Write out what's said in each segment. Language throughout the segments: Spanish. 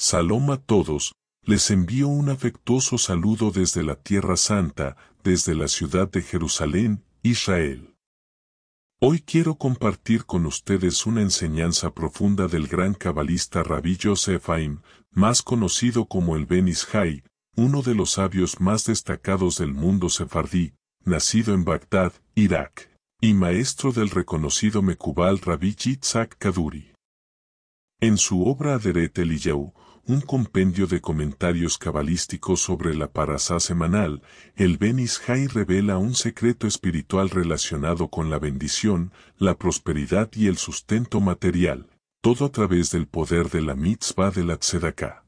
Salom a todos, les envío un afectuoso saludo desde la Tierra Santa, desde la ciudad de Jerusalén, Israel. Hoy quiero compartir con ustedes una enseñanza profunda del gran cabalista Rabbi Yosef Haim, más conocido como el Ben Ish Hai, uno de los sabios más destacados del mundo sefardí, nacido en Bagdad, Irak, y maestro del reconocido Mekubal Rabbi Yitzhak Kaduri. En su obra Aderet Eliyahu, un compendio de comentarios cabalísticos sobre la parasá semanal, el Ben Ish Hai revela un secreto espiritual relacionado con la bendición, la prosperidad y el sustento material, todo a través del poder de la mitzvah de la tzedaká.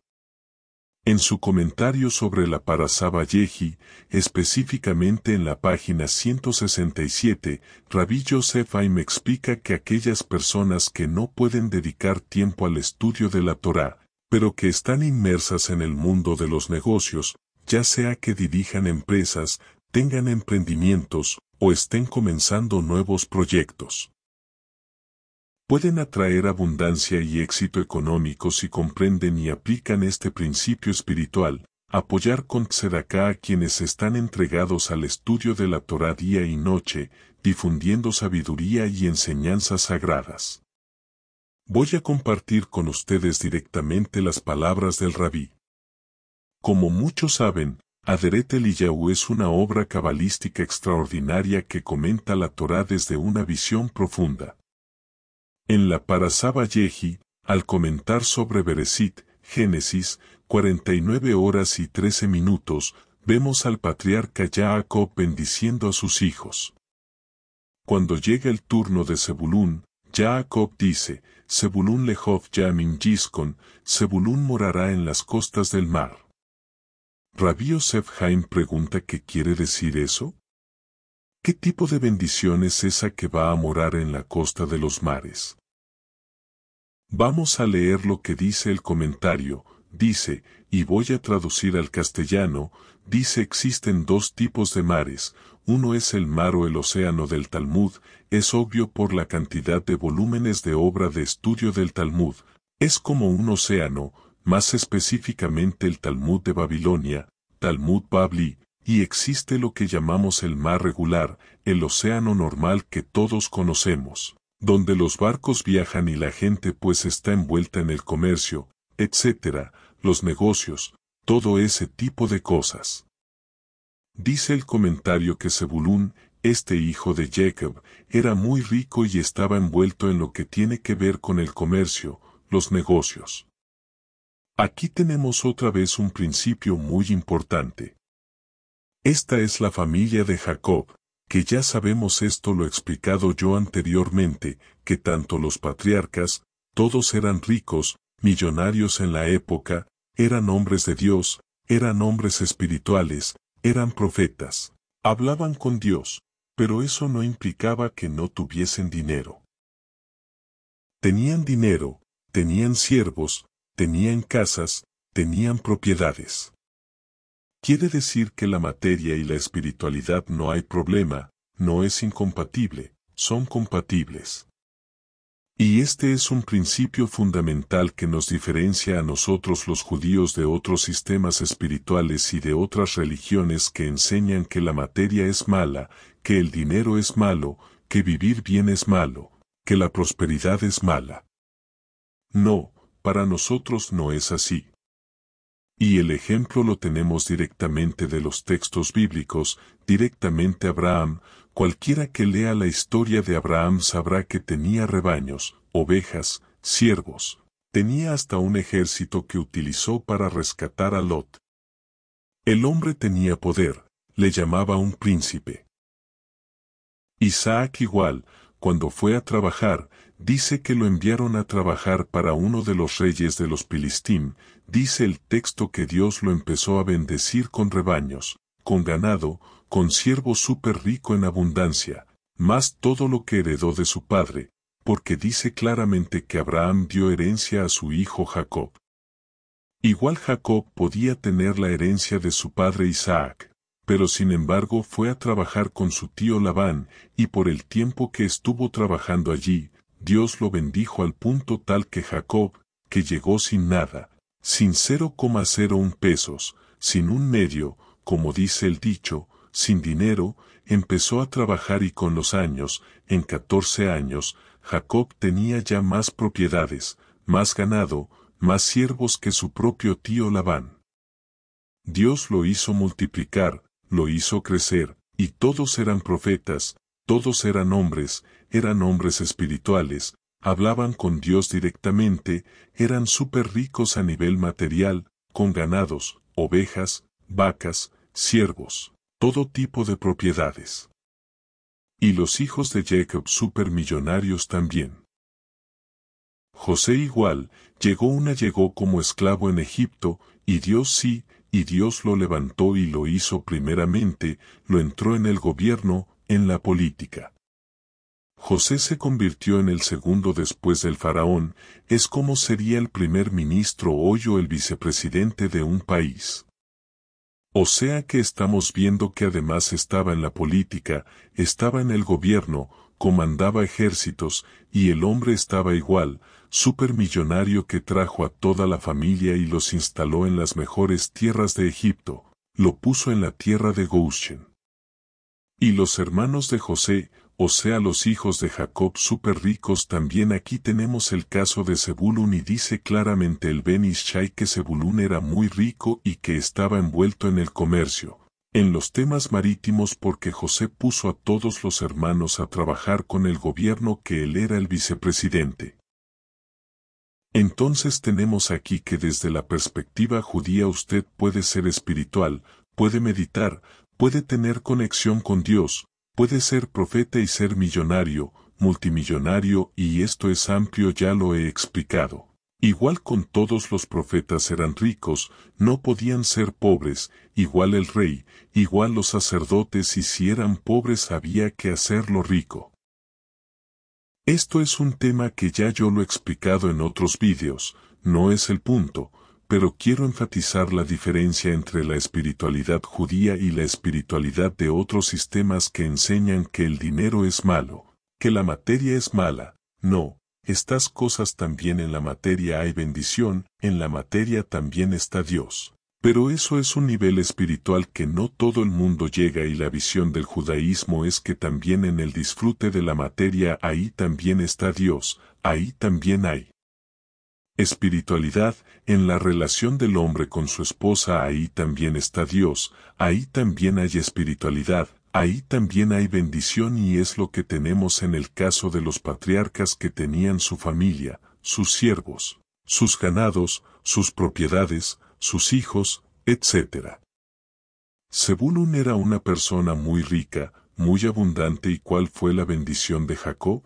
En su comentario sobre la parasá Vayehi, específicamente en la página 167, Rabbi Yosef Haim explica que aquellas personas que no pueden dedicar tiempo al estudio de la Torá, pero que están inmersas en el mundo de los negocios, ya sea que dirijan empresas, tengan emprendimientos, o estén comenzando nuevos proyectos, pueden atraer abundancia y éxito económico si comprenden y aplican este principio espiritual, apoyar con tzedaká a quienes están entregados al estudio de la Torá día y noche, difundiendo sabiduría y enseñanzas sagradas. Voy a compartir con ustedes directamente las palabras del Rabí. Como muchos saben, Aderet Eliyahu es una obra cabalística extraordinaria que comenta la Torá desde una visión profunda. En la parasá Vayehi, al comentar sobre Bereshit, Génesis, 49 horas y 13 minutos, vemos al patriarca Jacob bendiciendo a sus hijos. Cuando llega el turno de Zebulún, Jacob dice, Zebulún lehov yamim yiskon, Zebulún morará en las costas del mar. Rabbi Yosef Haim pregunta ¿qué quiere decir eso? ¿Qué tipo de bendición es esa que va a morar en la costa de los mares? Vamos a leer lo que dice el comentario, dice, y voy a traducir al castellano, dice existen dos tipos de mares, uno es el mar o el océano del Talmud, es obvio por la cantidad de volúmenes de obra de estudio del Talmud, es como un océano, más específicamente el Talmud de Babilonia, Talmud Babli, y existe lo que llamamos el mar regular, el océano normal que todos conocemos, donde los barcos viajan y la gente pues está envuelta en el comercio, etc., los negocios, todo ese tipo de cosas. Dice el comentario que Zebulún, este hijo de Jacob, era muy rico y estaba envuelto en lo que tiene que ver con el comercio, los negocios. Aquí tenemos otra vez un principio muy importante. Esta es la familia de Jacob, que ya sabemos esto lo he explicado yo anteriormente, que tanto los patriarcas, todos eran ricos, millonarios en la época, eran hombres de Dios, eran hombres espirituales, eran profetas, hablaban con Dios, pero eso no implicaba que no tuviesen dinero. Tenían dinero, tenían siervos, tenían casas, tenían propiedades. Quiere decir que la materia y la espiritualidad no hay problema, no es incompatible, son compatibles. Y este es un principio fundamental que nos diferencia a nosotros los judíos de otros sistemas espirituales y de otras religiones que enseñan que la materia es mala, que el dinero es malo, que vivir bien es malo, que la prosperidad es mala. No, para nosotros no es así. Y el ejemplo lo tenemos directamente de los textos bíblicos, directamente Abraham. Cualquiera que lea la historia de Abraham sabrá que tenía rebaños, ovejas, siervos, tenía hasta un ejército que utilizó para rescatar a Lot. El hombre tenía poder, le llamaba un príncipe. Isaac igual, cuando fue a trabajar, dice que lo enviaron a trabajar para uno de los reyes de los Filistín, dice el texto que Dios lo empezó a bendecir con rebaños, con ganado, con siervo súper rico en abundancia, más todo lo que heredó de su padre, porque dice claramente que Abraham dio herencia a su hijo Jacob. Igual Jacob podía tener la herencia de su padre Isaac, pero sin embargo fue a trabajar con su tío Labán, y por el tiempo que estuvo trabajando allí, Dios lo bendijo al punto tal que Jacob, que llegó sin nada, sin 0,01 pesos, sin un medio, como dice el dicho, sin dinero, empezó a trabajar y con los años, en 14 años, Jacob tenía ya más propiedades, más ganado, más siervos que su propio tío Labán. Dios lo hizo multiplicar, lo hizo crecer, y todos eran profetas, todos eran hombres espirituales, hablaban con Dios directamente, eran súper ricos a nivel material, con ganados, ovejas, vacas, siervos, todo tipo de propiedades. Y los hijos de Jacob supermillonarios también. José igual, llegó como esclavo en Egipto, y Dios lo levantó y lo hizo primeramente, lo entró en el gobierno, en la política. José se convirtió en el segundo después del faraón, es como sería el primer ministro hoy o el vicepresidente de un país. O sea que estamos viendo que además estaba en la política, estaba en el gobierno, comandaba ejércitos, y el hombre estaba igual, supermillonario que trajo a toda la familia y los instaló en las mejores tierras de Egipto, lo puso en la tierra de Goshen. Y los hermanos de José, o sea los hijos de Jacob súper ricos también aquí tenemos el caso de Zebulún y dice claramente el Ben Ischai que Zebulún era muy rico y que estaba envuelto en el comercio, en los temas marítimos porque José puso a todos los hermanos a trabajar con el gobierno que él era el vicepresidente. Entonces tenemos aquí que desde la perspectiva judía usted puede ser espiritual, puede meditar, puede tener conexión con Dios, puede ser profeta y ser millonario, multimillonario y esto es amplio ya lo he explicado. Igual con todos los profetas eran ricos, no podían ser pobres, igual el rey, igual los sacerdotes y si eran pobres había que hacerlo rico. Esto es un tema que ya yo lo he explicado en otros vídeos, no es el punto, pero quiero enfatizar la diferencia entre la espiritualidad judía y la espiritualidad de otros sistemas que enseñan que el dinero es malo, que la materia es mala. No, estas cosas también en la materia hay bendición, en la materia también está Dios. Pero eso es un nivel espiritual que no todo el mundo llega y la visión del judaísmo es que también en el disfrute de la materia ahí también está Dios, ahí también hay espiritualidad, en la relación del hombre con su esposa ahí también está Dios, ahí también hay espiritualidad, ahí también hay bendición y es lo que tenemos en el caso de los patriarcas que tenían su familia, sus siervos, sus ganados, sus propiedades, sus hijos, etc. Zebulún era una persona muy rica, muy abundante y ¿cuál fue la bendición de Jacob?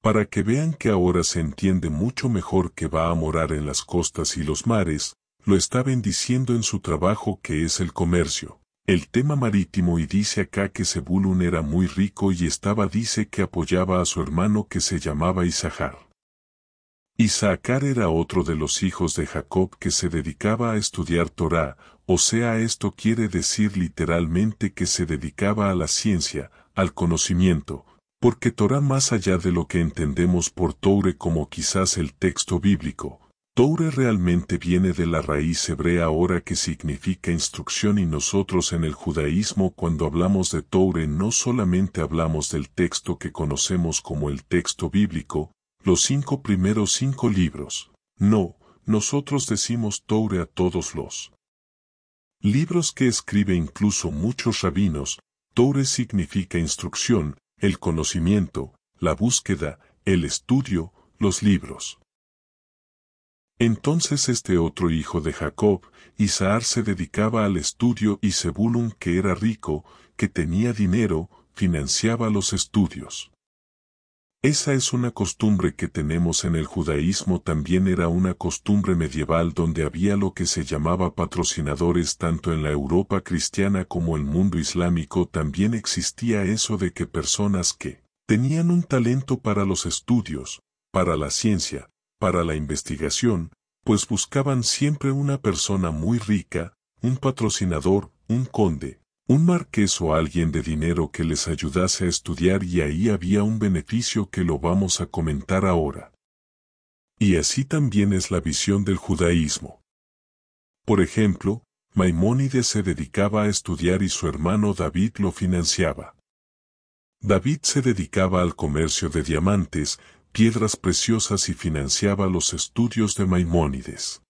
Para que vean que ahora se entiende mucho mejor que va a morar en las costas y los mares, lo está bendiciendo en su trabajo que es el comercio, el tema marítimo y dice acá que Zebulún era muy rico y dice que apoyaba a su hermano que se llamaba Isachar. Isaacar era otro de los hijos de Jacob que se dedicaba a estudiar Torá, o sea esto quiere decir literalmente que se dedicaba a la ciencia, al conocimiento, porque Torá más allá de lo que entendemos por Toure como quizás el texto bíblico, Toure realmente viene de la raíz hebrea ahora que significa instrucción y nosotros en el judaísmo cuando hablamos de Toure no solamente hablamos del texto que conocemos como el texto bíblico, los 5 primeros 5 libros. No, nosotros decimos Toure a todos los libros que escribe incluso muchos rabinos. Toure significa instrucción, el conocimiento, la búsqueda, el estudio, los libros. Entonces este otro hijo de Jacob, Isahar se dedicaba al estudio y Zebulún que era rico, que tenía dinero, financiaba los estudios. Esa es una costumbre que tenemos en el judaísmo también era una costumbre medieval donde había lo que se llamaba patrocinadores tanto en la Europa cristiana como el mundo islámico también existía eso de que personas que tenían un talento para los estudios, para la ciencia, para la investigación, pues buscaban siempre una persona muy rica, un patrocinador, un conde, un marqués o alguien de dinero que les ayudase a estudiar y ahí había un beneficio que lo vamos a comentar ahora. Y así también es la visión del judaísmo. Por ejemplo, Maimónides se dedicaba a estudiar y su hermano David lo financiaba. David se dedicaba al comercio de diamantes, piedras preciosas y financiaba los estudios de Maimónides.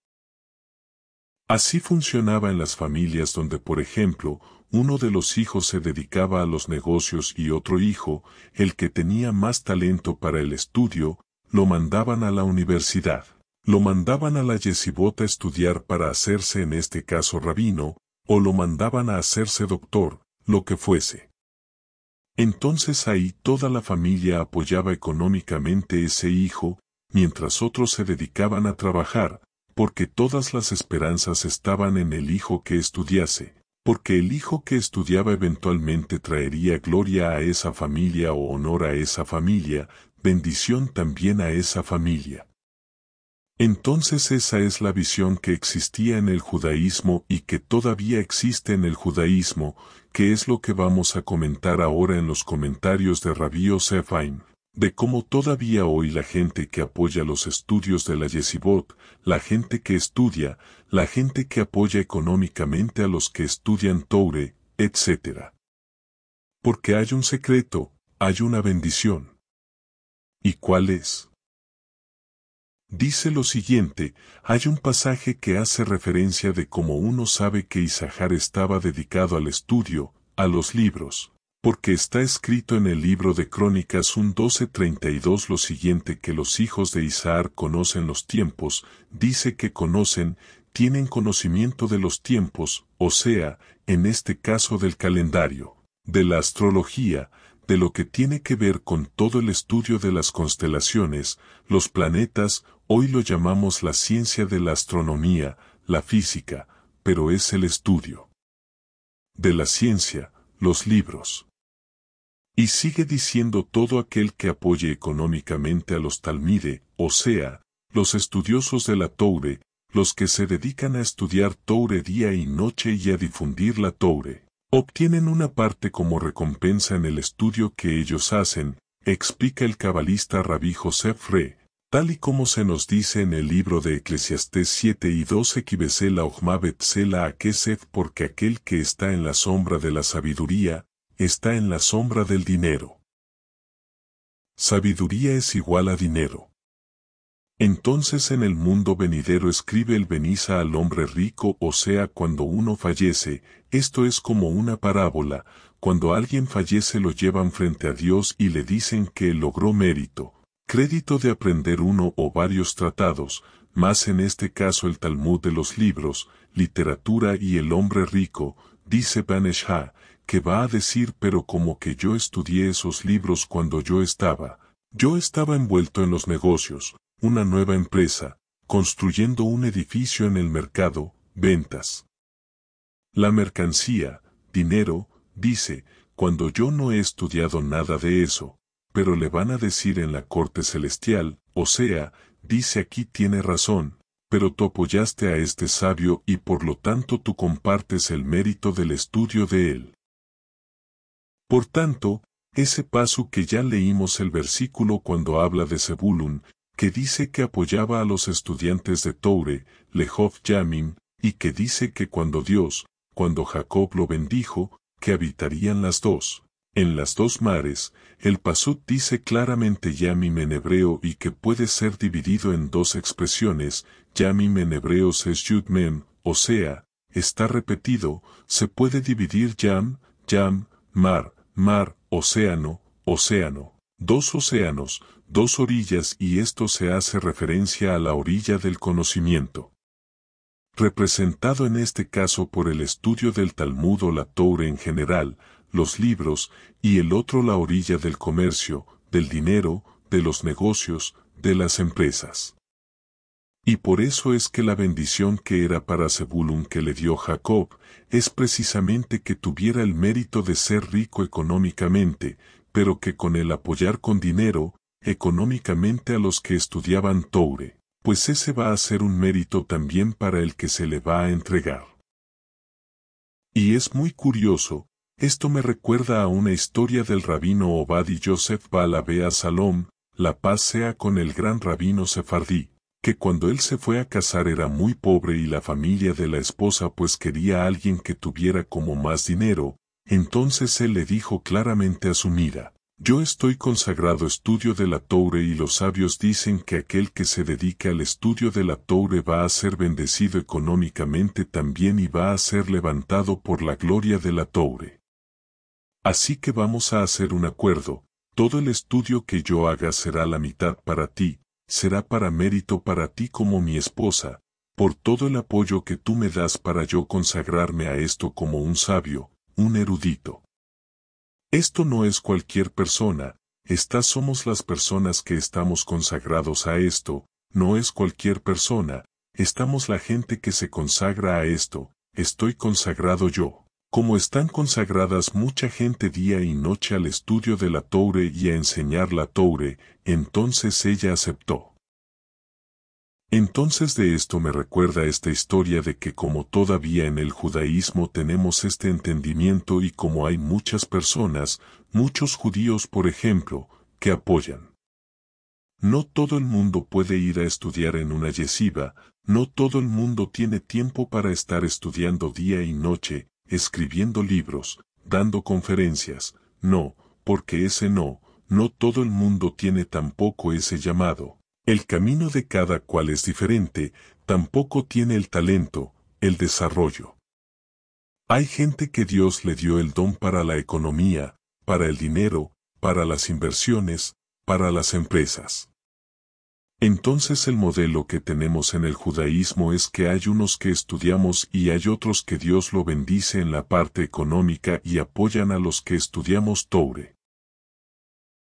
Así funcionaba en las familias donde, por ejemplo, uno de los hijos se dedicaba a los negocios y otro hijo, el que tenía más talento para el estudio, lo mandaban a la universidad. Lo mandaban a la yeshivot a estudiar para hacerse en este caso rabino, o lo mandaban a hacerse doctor, lo que fuese. Entonces ahí toda la familia apoyaba económicamente ese hijo, mientras otros se dedicaban a trabajar, porque todas las esperanzas estaban en el hijo que estudiase, porque el hijo que estudiaba eventualmente traería gloria a esa familia o honor a esa familia, bendición también a esa familia. Entonces esa es la visión que existía en el judaísmo y que todavía existe en el judaísmo, que es lo que vamos a comentar ahora en los comentarios de Rabbi Yosef Haim, de cómo todavía hoy la gente que apoya los estudios de la yeshivot, la gente que estudia, la gente que apoya económicamente a los que estudian Toure, etc. Porque hay un secreto, hay una bendición. ¿Y cuál es? Dice lo siguiente, hay un pasaje que hace referencia de cómo uno sabe que Isahar estaba dedicado al estudio, a los libros, porque está escrito en el libro de Crónicas 12:32 lo siguiente que los hijos de Isahar conocen los tiempos, dice que conocen, tienen conocimiento de los tiempos, o sea, en este caso del calendario, de la astrología, de lo que tiene que ver con todo el estudio de las constelaciones, los planetas, hoy lo llamamos la ciencia de la astronomía, la física, pero es el estudio de la ciencia, los libros. Y sigue diciendo todo aquel que apoye económicamente a los talmide, o sea, los estudiosos de la Toure, los que se dedican a estudiar Toure día y noche y a difundir la Toure. Obtienen una parte como recompensa en el estudio que ellos hacen, explica el cabalista Rabbi Joseph Re, tal y como se nos dice en el libro de Eclesiastés 7:12 Kibesela Ochma Betzela a Kesef porque aquel que está en la sombra de la sabiduría, está en la sombra del dinero. Sabiduría es igual a dinero. Entonces en el mundo venidero escribe el Benisa al hombre rico, o sea, cuando uno fallece, esto es como una parábola, cuando alguien fallece lo llevan frente a Dios y le dicen que logró mérito, crédito de aprender uno o varios tratados, más en este caso el Talmud de los libros, literatura y el hombre rico, dice Baneshah, que va a decir pero como que yo estudié esos libros cuando yo estaba envuelto en los negocios, una nueva empresa, construyendo un edificio en el mercado, ventas. La mercancía, dinero, dice, cuando yo no he estudiado nada de eso, pero le van a decir en la corte celestial, o sea, dice aquí tiene razón, pero tú apoyaste a este sabio y por lo tanto tú compartes el mérito del estudio de él. Por tanto, ese paso que ya leímos el versículo cuando habla de Zebulun, que dice que apoyaba a los estudiantes de Toure, Lehov Yamim, y que dice que cuando Jacob lo bendijo, que habitarían en las dos mares, el pasuk dice claramente Yamim en hebreo y que puede ser dividido en dos expresiones, Yamim en hebreo es Yud Mem, o sea, está repetido, se puede dividir Yam, mar, océano, dos océanos, dos orillas y esto se hace referencia a la orilla del conocimiento. Representado en este caso por el estudio del Talmud o la Toure en general, los libros, y el otro la orilla del comercio, del dinero, de los negocios, de las empresas. Y por eso es que la bendición que era para Zebulun que le dio Jacob, es precisamente que tuviera el mérito de ser rico económicamente, pero que con el apoyar con dinero, económicamente a los que estudiaban Toure, pues ese va a ser un mérito también para el que se le va a entregar. Y es muy curioso, esto me recuerda a una historia del rabino Obadi Yosef Baal Abea Salom, la paz sea con el gran rabino sefardí, que cuando él se fue a casar era muy pobre y la familia de la esposa pues quería a alguien que tuviera como más dinero, entonces él le dijo claramente a su mira, yo estoy consagrado estudio de la Toure y los sabios dicen que aquel que se dedique al estudio de la Toure va a ser bendecido económicamente también y va a ser levantado por la gloria de la Toure. Así que vamos a hacer un acuerdo, todo el estudio que yo haga será la mitad para ti, será para mérito para ti como mi esposa, por todo el apoyo que tú me das para yo consagrarme a esto como un sabio, un erudito. Esto no es cualquier persona, estas somos las personas que estamos consagrados a esto, no es cualquier persona, estamos la gente que se consagra a esto, estoy consagrado yo. Como están consagradas mucha gente día y noche al estudio de la Toure y a enseñar la Toure, entonces ella aceptó. Entonces de esto me recuerda esta historia de que como todavía en el judaísmo tenemos este entendimiento y como hay muchas personas, muchos judíos por ejemplo, que apoyan. No todo el mundo puede ir a estudiar en una yeshiva, no todo el mundo tiene tiempo para estar estudiando día y noche, escribiendo libros, dando conferencias, no, porque no todo el mundo tiene tampoco ese llamado. El camino de cada cual es diferente, tampoco tiene el talento, el desarrollo. Hay gente que Dios le dio el don para la economía, para el dinero, para las inversiones, para las empresas. Entonces el modelo que tenemos en el judaísmo es que hay unos que estudiamos y hay otros que Dios lo bendice en la parte económica y apoyan a los que estudiamos Toure.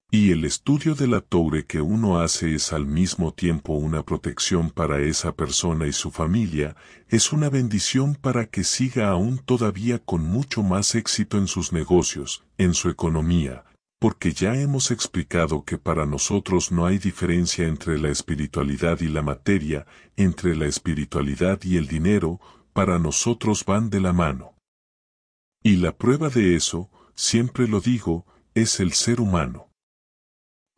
Y el estudio de la Toure que uno hace es al mismo tiempo una protección para esa persona y su familia, es una bendición para que siga aún todavía con mucho más éxito en sus negocios, en su economía, porque ya hemos explicado que para nosotros no hay diferencia entre la espiritualidad y la materia, entre la espiritualidad y el dinero, para nosotros van de la mano. Y la prueba de eso, siempre lo digo, es el ser humano.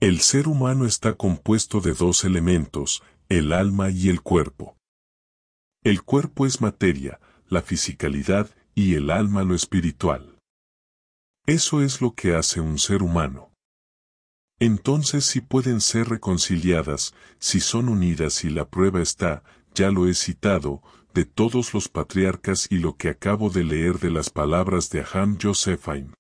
El ser humano está compuesto de dos elementos, el alma y el cuerpo. El cuerpo es materia, la fisicalidad, y el alma lo espiritual. Eso es lo que hace un ser humano. Entonces si pueden ser reconciliadas, si son unidas y la prueba está, ya lo he citado, de todos los patriarcas y lo que acabo de leer de las palabras de Aham Yosefhaim.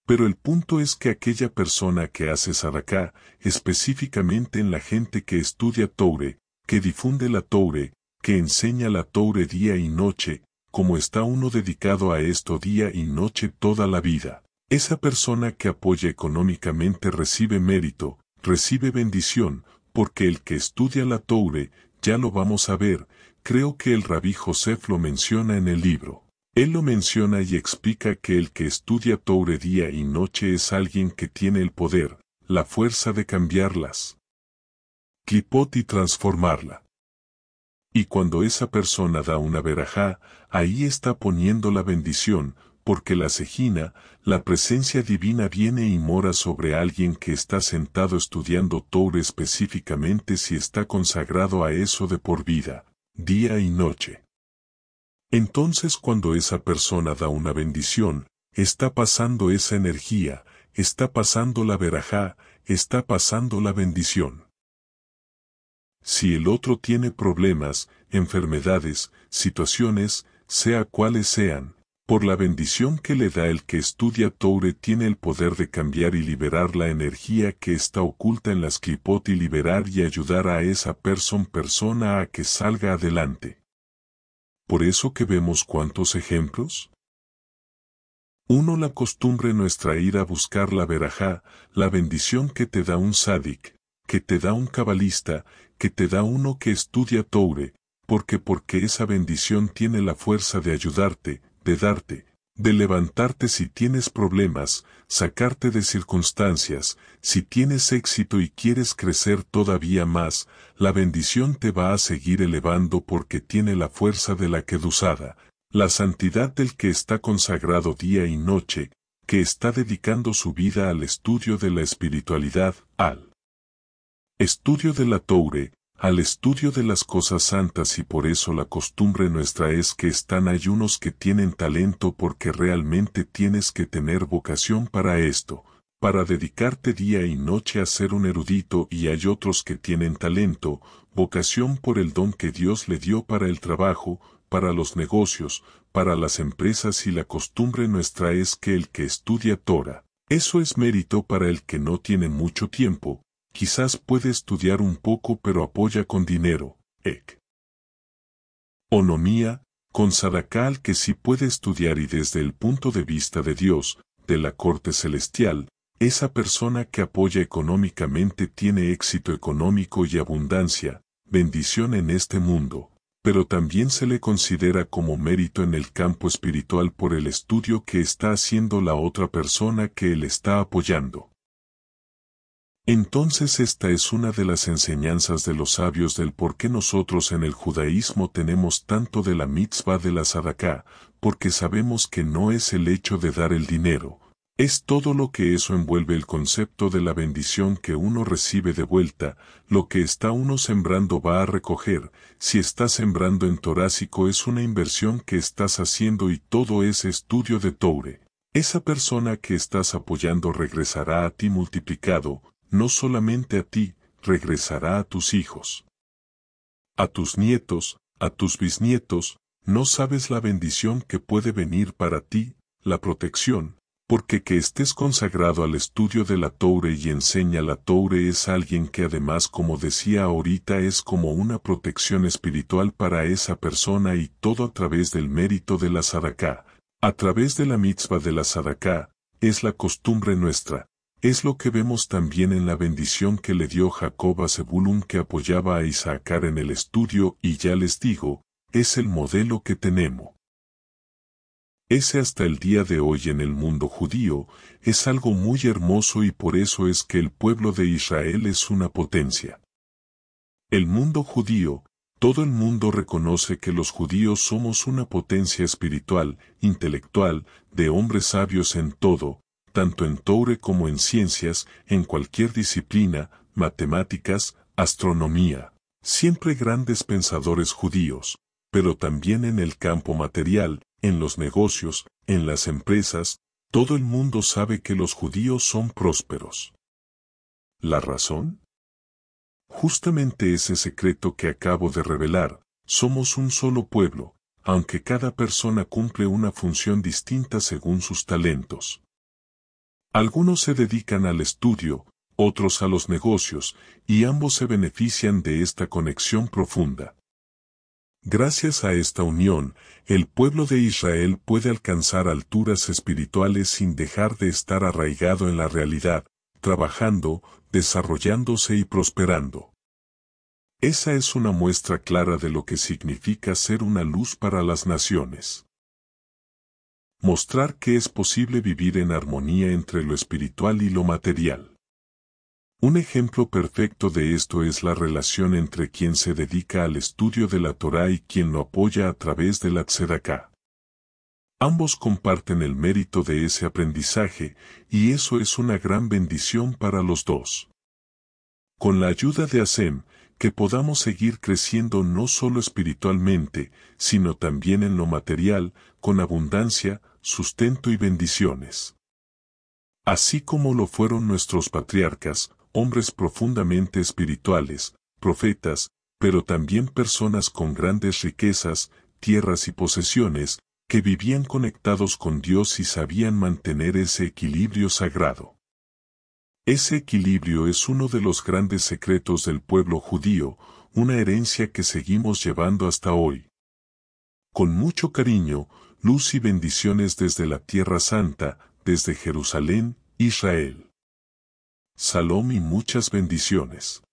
Pero el punto es que aquella persona que hace Sadaká, específicamente en la gente que estudia Toure, que difunde la Toure, que enseña la Toure día y noche, como está uno dedicado a esto día y noche toda la vida, esa persona que apoya económicamente recibe mérito, recibe bendición, porque el que estudia la Toure, ya lo vamos a ver, creo que el Rabí Joseph lo menciona en el libro. Él lo menciona y explica que el que estudia Toure día y noche es alguien que tiene el poder, la fuerza de cambiarlas clipot y transformarla. Y cuando esa persona da una verajá, ahí está poniendo la bendición, porque la sejina, la presencia divina viene y mora sobre alguien que está sentado estudiando Toure específicamente si está consagrado a eso de por vida, día y noche. Entonces cuando esa persona da una bendición, está pasando esa energía, está pasando la verajá, está pasando la bendición. Si el otro tiene problemas, enfermedades, situaciones, sea cuales sean, por la bendición que le da el que estudia Toure tiene el poder de cambiar y liberar la energía que está oculta en las clipot y liberar y ayudar a esa persona a que salga adelante. ¿Por eso que vemos cuántos ejemplos? Uno, la costumbre nuestra ir a buscar la verajá, la bendición que te da un sádik, que te da un cabalista, que te da uno que estudia Toure, porque esa bendición tiene la fuerza de ayudarte, de darte, de levantarte si tienes problemas, sacarte de circunstancias, si tienes éxito y quieres crecer todavía más, la bendición te va a seguir elevando porque tiene la fuerza de la kedusada, la santidad del que está consagrado día y noche, que está dedicando su vida al estudio de la espiritualidad, al estudio de la Toure, al estudio de las cosas santas, y por eso la costumbre nuestra es que hay unos que tienen talento porque realmente tienes que tener vocación para esto, para dedicarte día y noche a ser un erudito, y hay otros que tienen talento, vocación por el don que Dios le dio para el trabajo, para los negocios, para las empresas, y la costumbre nuestra es que el que estudia Torah, eso es mérito para el que no tiene mucho tiempo, quizás puede estudiar un poco pero apoya con dinero, onomía, con sadaká al que sí puede estudiar, y desde el punto de vista de Dios, de la corte celestial, esa persona que apoya económicamente tiene éxito económico y abundancia, bendición en este mundo, pero también se le considera como mérito en el campo espiritual por el estudio que está haciendo la otra persona que él está apoyando. Entonces esta es una de las enseñanzas de los sabios del por qué nosotros en el judaísmo tenemos tanto de la mitzvah de la sadaká, porque sabemos que no es el hecho de dar el dinero, es todo lo que eso envuelve, el concepto de la bendición que uno recibe de vuelta, lo que está uno sembrando va a recoger, si estás sembrando en torácico es una inversión que estás haciendo, y todo ese estudio de Toure, esa persona que estás apoyando regresará a ti multiplicado, no solamente a ti, regresará a tus hijos, a tus nietos, a tus bisnietos. No sabes la bendición que puede venir para ti, la protección, porque que estés consagrado al estudio de la Toure y enseña la Toure es alguien que además, como decía ahorita, es como una protección espiritual para esa persona, y todo a través del mérito de la sadaká, a través de la mitzvah de la sadaká, es la costumbre nuestra. Es lo que vemos también en la bendición que le dio Jacob a Zebulún, que apoyaba a Isaacar en el estudio, y ya les digo, es el modelo que tenemos. Ese hasta el día de hoy en el mundo judío, es algo muy hermoso, y por eso es que el pueblo de Israel es una potencia. El mundo judío, todo el mundo reconoce que los judíos somos una potencia espiritual, intelectual, de hombres sabios en todo, tanto en Toure como en ciencias, en cualquier disciplina, matemáticas, astronomía, siempre grandes pensadores judíos, pero también en el campo material, en los negocios, en las empresas, todo el mundo sabe que los judíos son prósperos. ¿La razón? Justamente ese secreto que acabo de revelar, somos un solo pueblo, aunque cada persona cumple una función distinta según sus talentos. Algunos se dedican al estudio, otros a los negocios, y ambos se benefician de esta conexión profunda. Gracias a esta unión, el pueblo de Israel puede alcanzar alturas espirituales sin dejar de estar arraigado en la realidad, trabajando, desarrollándose y prosperando. Esa es una muestra clara de lo que significa ser una luz para las naciones. Mostrar que es posible vivir en armonía entre lo espiritual y lo material. Un ejemplo perfecto de esto es la relación entre quien se dedica al estudio de la Torá y quien lo apoya a través de la tzedaká. Ambos comparten el mérito de ese aprendizaje, y eso es una gran bendición para los dos. Con la ayuda de Hashem, que podamos seguir creciendo no solo espiritualmente, sino también en lo material, con abundancia, sustento y bendiciones. Así como lo fueron nuestros patriarcas, hombres profundamente espirituales, profetas, pero también personas con grandes riquezas, tierras y posesiones, que vivían conectados con Dios y sabían mantener ese equilibrio sagrado. Ese equilibrio es uno de los grandes secretos del pueblo judío, una herencia que seguimos llevando hasta hoy. Con mucho cariño, luz y bendiciones desde la Tierra Santa, desde Jerusalén, Israel. Salom y muchas bendiciones.